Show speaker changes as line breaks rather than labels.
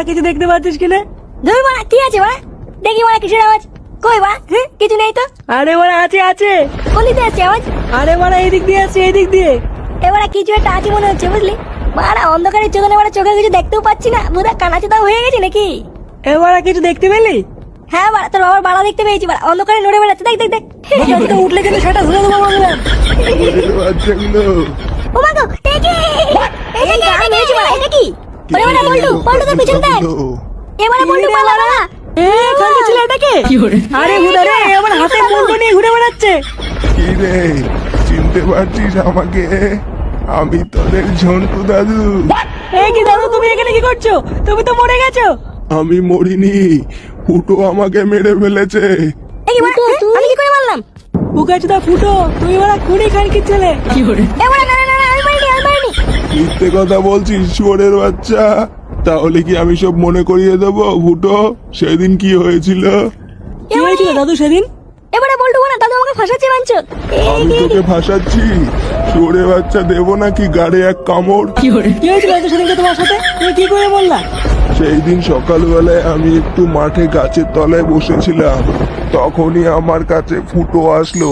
কিছু দেখতে পাচ্ছিস কিনা?
ধুর বাড়া, কি আছে বাড়া? দেখি বাড়া কিসের আওয়াজ? কই বাড়া? কিছু নেই তো।
আরে বাড়া আছে আছে।
কোনদিকে আসছে আওয়াজ?
আরে বাড়া এদিক দিয়ে আসছে, এদিক দিয়ে।
এবারে কিছু একটা আছে মনে হচ্ছে, বুঝলি? বাড়া অন্ধকারের চোখে বাড়া চোখে কিছু দেখতেও পাচ্ছি না, বুধা কানাচোদা হয়ে গেছে নাকি?
এবারে কিছু দেখতে পেলি?
হ্যাঁ বাড়া, তোর বাবার বাড়া দেখতে পেয়েছি বাড়া, অন্ধকারে নড়ে বেড়াচ্ছে, দেখ দেখ দেখ।
তো উঠলে কিন্তু সেটা ধরে দেবো বললাম।
বাচ্চাগুলো
ও মা গো, দেখি এই যে গান মেরেছে বাড়া, এটা কি? ওরে বাড়া বল্টু, বল্টু তোর পিছনে দেখ। এবারে বল্টু পালা বাড়া।
কালকে ছিল এটাকে? আরে হুদা রে, আমার হাতে বন্ধু নিয়ে ঘুরে বেড়াচ্ছে।
কি রে, চিনতে পারছিস আমাকে? আমি তোদের ঝন্টু দাদু।
এই কি দাদু, তুমি এখানে কি করছো? তুমি তো মরে গেছো।
আমি মরিনি, ফুটো আমাকে মেরে ফেলেছে।
এই কি বাড়া, আমি কি করে মারলাম?
বুকাচুদা ফুটো, তুমি ওরা খুনি খানকির ছেলে।
এবারে না না না, আমি মারিনি, আমি মারিনি।
মিথ্যে কথা বলছিস শুয়োরের বাচ্চা। তাহলে কি আমি সব মনে করিয়ে দেবো ফুটো? সেদিন কি হয়েছিল?
কি হয়েছিল দাদু সেদিন?
এবারে বল্টু বাড়া, দাদু আমাকে ফাঁসাচ্ছে মানছো?
আমি তোকে ফাঁসাচ্ছি? শুয়োরের বাচ্চা দেবো নাকি গাড়ে এক কামড়?
কি হয়েছিল দাদু সেদিনকে তোমার সাথে? তুমি কি করে বললা?
সেই দিন সকালবেলায় আমি একটু মাঠে গাছের তলায় বসেছিলাম, তখনই আমার কাছে ফুটো আসলো।